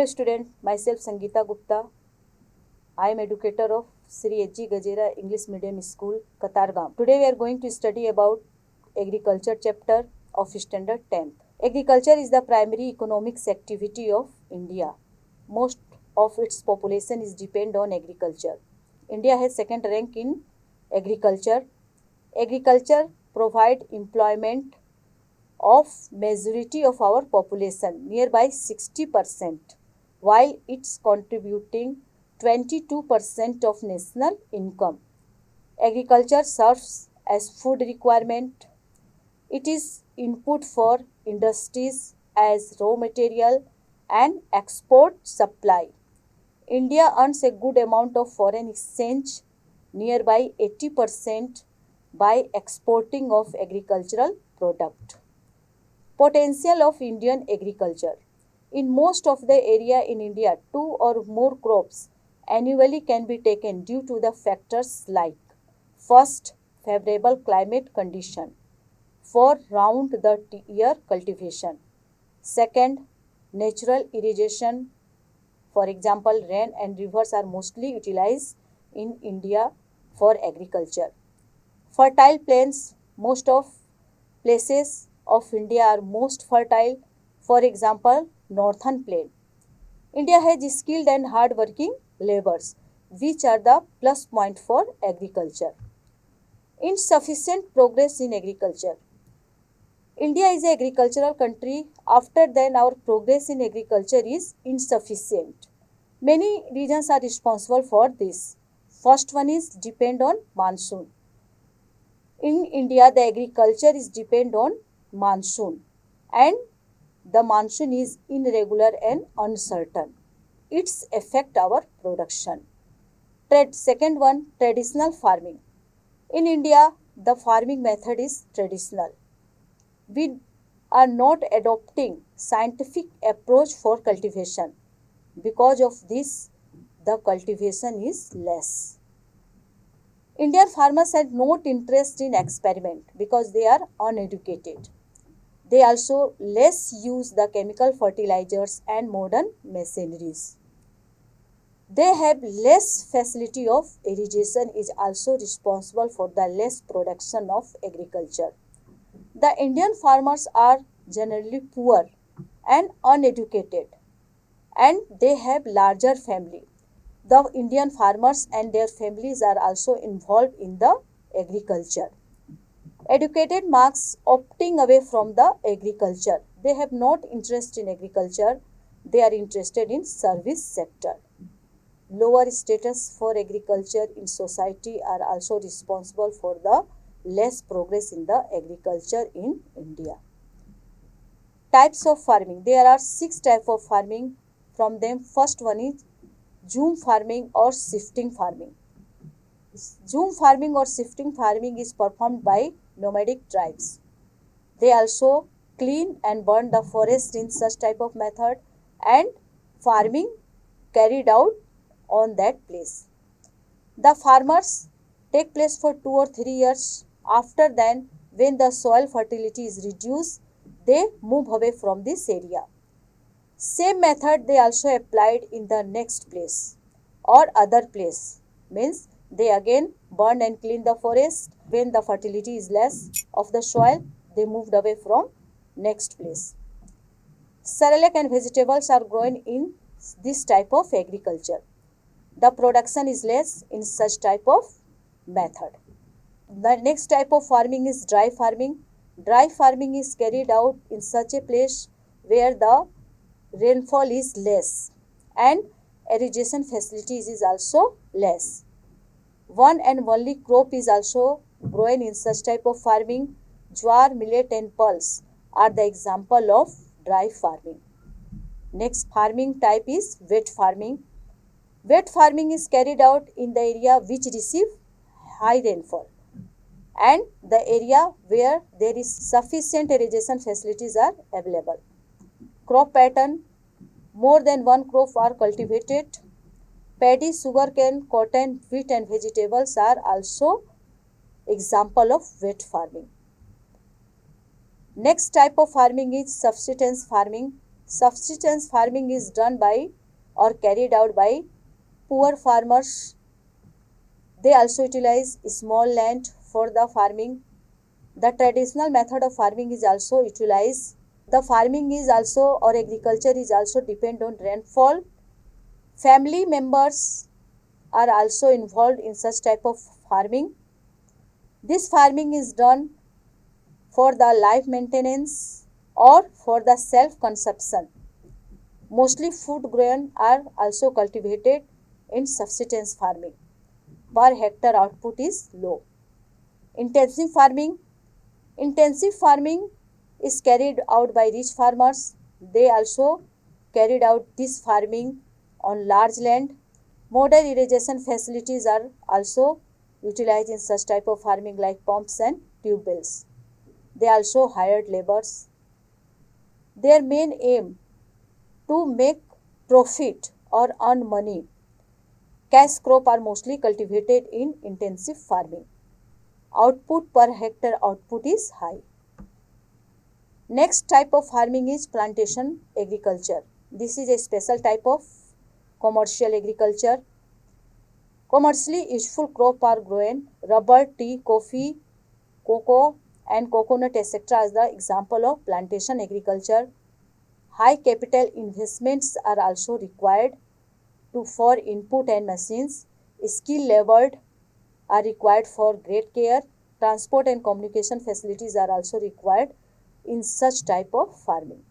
student, myself Sangeeta Gupta. I am educator of Sri H.G. Gajera English Medium School, Katargam. Today we are going to study about agriculture chapter of standard 10th. Agriculture is the primary economics activity of India. Most of its population is depend on agriculture. India has second rank in agriculture. Agriculture provide employment of majority of our population, nearby 60%, while it's contributing 22% of national income. Agriculture serves as food requirement. It is input for industries as raw material and export supply. India earns a good amount of foreign exchange, nearby 80%, by exporting of agricultural product. Potential of Indian agriculture. In most of the area in India, 2 or more crops annually can be taken due to the factors like: first, favorable climate condition for round the year cultivation. Second, natural irrigation. For example, rain and rivers are mostly utilized in India for agriculture. Fertile plains. Most of places of India are most fertile. For example, northern plain. India has skilled and hard-working laborers, which are the plus point for agriculture. Insufficient progress in agriculture. India is an agricultural country. After then, our progress in agriculture is insufficient. Many reasons are responsible for this. First one is depend on monsoon. In India, the agriculture is depend on monsoon, and the monsoon is irregular and uncertain. It's affect our production. Second one, traditional farming. In India, the farming method is traditional. We are not adopting scientific approach for cultivation. Because of this, the cultivation is less. Indian farmers had not interest in experiment because they are uneducated. They also less use the chemical fertilizers and modern machineries. They have less facility of irrigation is also responsible for the less production of agriculture. The Indian farmers are generally poor and uneducated, and they have larger family. The Indian farmers and their families are also involved in the agriculture. Educated marks opting away from the agriculture. They have not interest in agriculture. They are interested in service sector. Lower status for agriculture in society are also responsible for the less progress in the agriculture in India. Types of farming. There are 6 types of farming. From them, first one is Zoom farming or shifting farming. Zoom farming or shifting farming is performed by nomadic tribes. They also clean and burn the forest in such type of method, and farming carried out on that place. The farmers take place for 2 or 3 years. After then, when the soil fertility is reduced, they move away from this area. Same method they also applied in the next place or other place. Means they again burn and clean the forest. When the fertility is less of the soil, they moved away from next place. Cereal and vegetables are grown in this type of agriculture. The production is less in such type of method. The next type of farming is dry farming. Dry farming is carried out in such a place where the rainfall is less and irrigation facilities is also less. One and only crop is also grown in such type of farming. Jowar, millet and pulse are the example of dry farming. Next farming type is wet farming. Wet farming is carried out in the area which receive high rainfall and the area where there is sufficient irrigation facilities are available. Crop pattern. More than one crop are cultivated. Paddy, sugarcane, cotton, wheat and vegetables are also example of wet farming. Next type of farming is subsistence farming. Subsistence farming is done by or carried out by poor farmers. They also utilize small land for the farming. The traditional method of farming is also utilized. The farming is also, or agriculture is also depend on rainfall. Family members are also involved in such type of farming. This farming is done for the life maintenance or for the self consumption. Mostly food grain are also cultivated in subsistence farming. Per hectare output is low. Intensive farming. Intensive farming is carried out by rich farmers. They also carried out this farming on large land. Modern irrigation facilities are also utilized in such type of farming like pumps and tube wells. They also hired laborers. Their main aim to make profit or earn money. Cash crop are mostly cultivated in intensive farming. Output per hectare output is high. Next type of farming is plantation agriculture. This is a special type of commercial agriculture. Commercially useful crop are grown. Rubber, tea, coffee, cocoa and coconut etc. is the example of plantation agriculture. High capital investments are also required for input and machines. Skill leveled are required for great care. Transport and communication facilities are also required in such type of farming.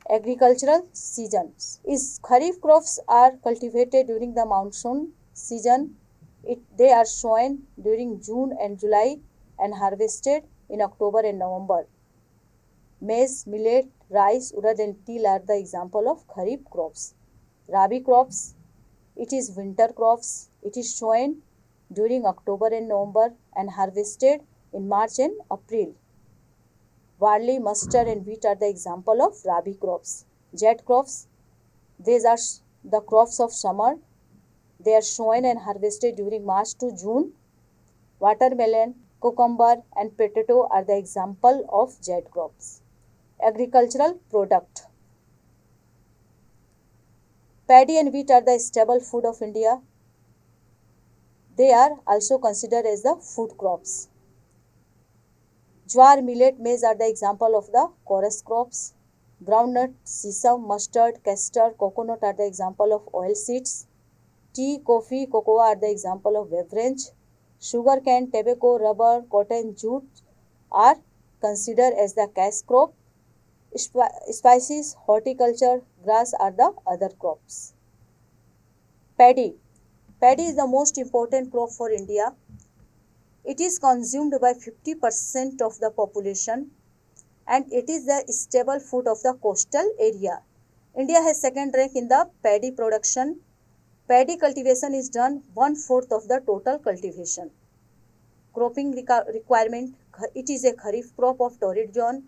Agricultural seasons is kharif crops are cultivated during the monsoon season. They are sown during June and July and harvested in October and November. Maize, millet, rice, urad and teal are the example of kharif crops. Rabi crops, it is winter crops. It is sown during October and November and harvested in March and April. Barley, mustard and wheat are the example of Rabi crops. Jet crops, these are the crops of summer. They are sown and harvested during March to June. Watermelon, cucumber and potato are the example of jet crops. Agricultural product. Paddy and wheat are the staple food of India. They are also considered as the food crops. Jowar, millet, maize are the example of the chorus crops. Groundnut, sesame, mustard, castor, coconut are the example of oil seeds. Tea, coffee, cocoa are the example of beverage. Sugar cane, tobacco, rubber, cotton, jute are considered as the cash crop. Spices, horticulture, grass are the other crops. Paddy. Paddy is the most important crop for India. It is consumed by 50% of the population and it is the staple food of the coastal area. India has second rank in the paddy production. Paddy cultivation is done 1/4 of the total cultivation. Cropping requirement, it is a kharif crop of torrid zone.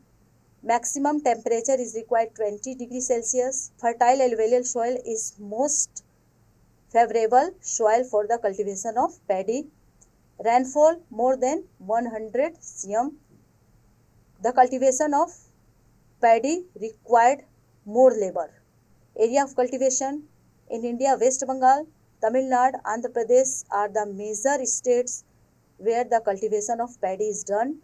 Maximum temperature is required 20 degrees Celsius. Fertile alluvial soil is most favorable soil for the cultivation of paddy. Rainfall more than 100 cm. The cultivation of paddy required more labor. Area of cultivation in India, West Bengal, Tamil Nadu, Andhra Pradesh are the major states where the cultivation of paddy is done.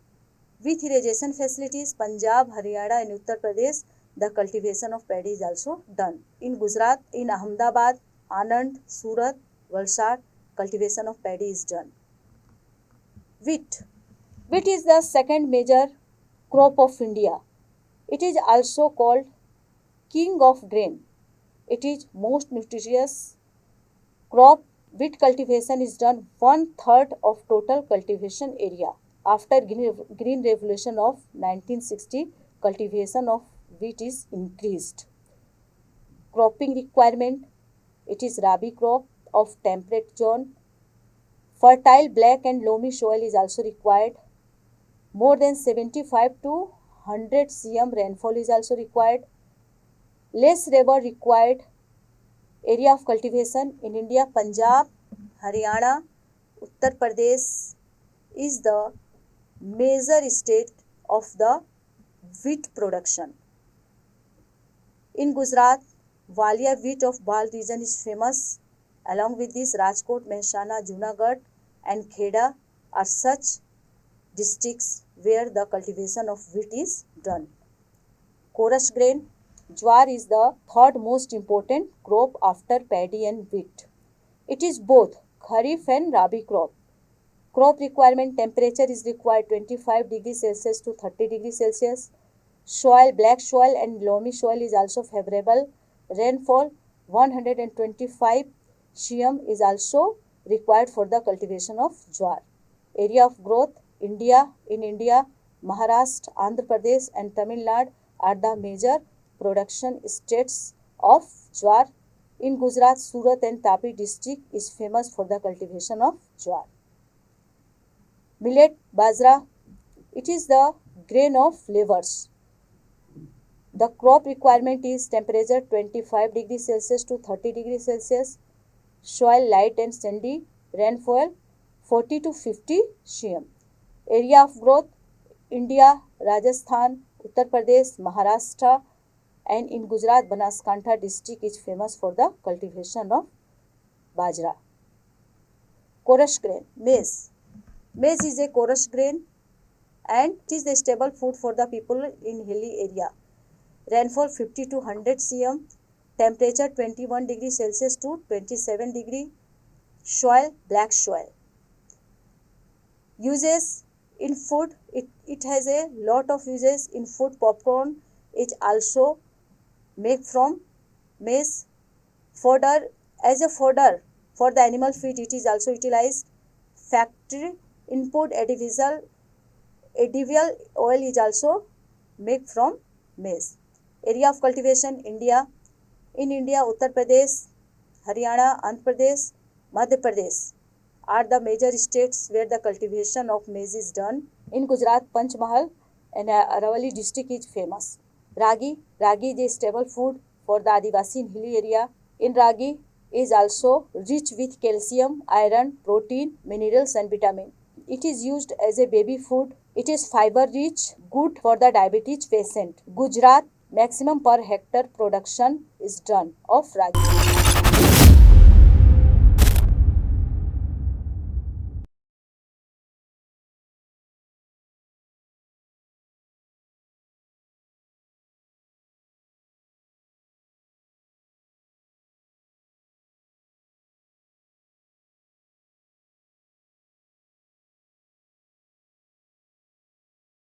With irrigation facilities, Punjab, Haryana and Uttar Pradesh, the cultivation of paddy is also done. In Gujarat, in Ahmedabad, Anand, Surat, Valsad, cultivation of paddy is done. Wheat. Wheat is the second major crop of India. It is also called king of grain. It is most nutritious crop. Wheat cultivation is done 1/3 of total cultivation area. After Green Revolution of 1960, cultivation of wheat is increased. Cropping requirement, it is rabi crop of temperate zone. Fertile black and loamy soil is also required. More than 75 to 100 cm rainfall is also required. Less labor required. Area of cultivation in India, Punjab, Haryana, Uttar Pradesh is the major state of the wheat production. In Gujarat, Walia wheat of Bhal region is famous. Along with this, Rajkot, Mehsana, Junagadh and Kheda are such districts where the cultivation of wheat is done. Chorus grain. Jowar is the third most important crop after paddy and wheat. It is both Kharif and Rabi crop. Crop requirement temperature is required 25 degrees Celsius to 30 degrees Celsius. Soil, black soil and loamy soil is also favorable. Rainfall 125 cm is also required for the cultivation of jowar. Area of growth. In India, Maharashtra, Andhra Pradesh and Tamil Nadu are the major production states of jowar. In Gujarat, Surat and Tapi district is famous for the cultivation of jowar. Millet, bajra, it is the grain of labours. The crop requirement is temperature 25 degrees Celsius to 30 degrees Celsius. Soil light and sandy. Rainfall 40 to 50 cm. Area of growth. India, Rajasthan, Uttar Pradesh, Maharashtra and in Gujarat, Banaskantha district is famous for the cultivation of bajra. Chorus grain, maize. Maize is a chorus grain and it is the staple food for the people in hilly area. Rainfall 50 to 100 cm. Temperature 21 degrees Celsius to 27 degree. Soil, black soil. Uses in food, it has a lot of uses in food. Popcorn is also made from maize. Fodder, as a fodder for the animal feed, it is also utilized. Factory input, edible oil is also made from maize. Area of cultivation, India. In India, Uttar Pradesh, Haryana, Andhra Pradesh, Madhya Pradesh are the major states where the cultivation of maize is done. In Gujarat, Panchmahal and Aravalli district is famous. Ragi is a staple food for the Adivasi in hilly area. In ragi is also rich with calcium, iron, protein, minerals and vitamin. It is used as a baby food. It is fiber rich, good for the diabetes patient. Gujarat, maximum per hectare production is done of ragi.